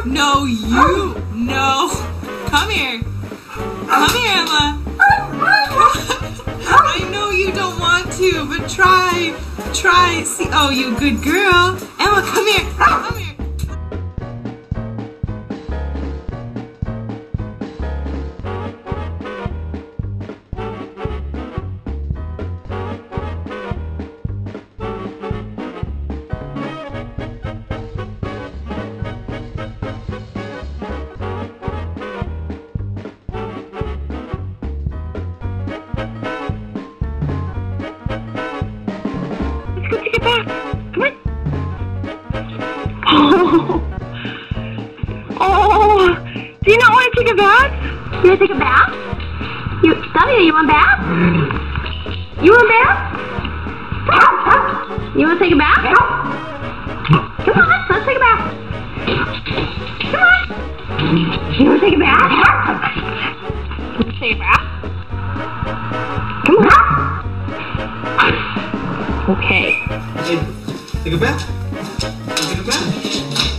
No, you. No. Come here. Come here, Emma. I know you don't want to, but try. Try. See. Oh, you good girl. Emma, come here. Come here. Take it back. Come on. Oh. Oh. Do you not want to take a bath? You want to take a bath? Sylvia, you want a bath? You want a bath? You want to take a bath? Come on, let's take a bath. Come on. You want to take a bath? Let's take a bath. Come on. Okay. Take a bath. Take a bath.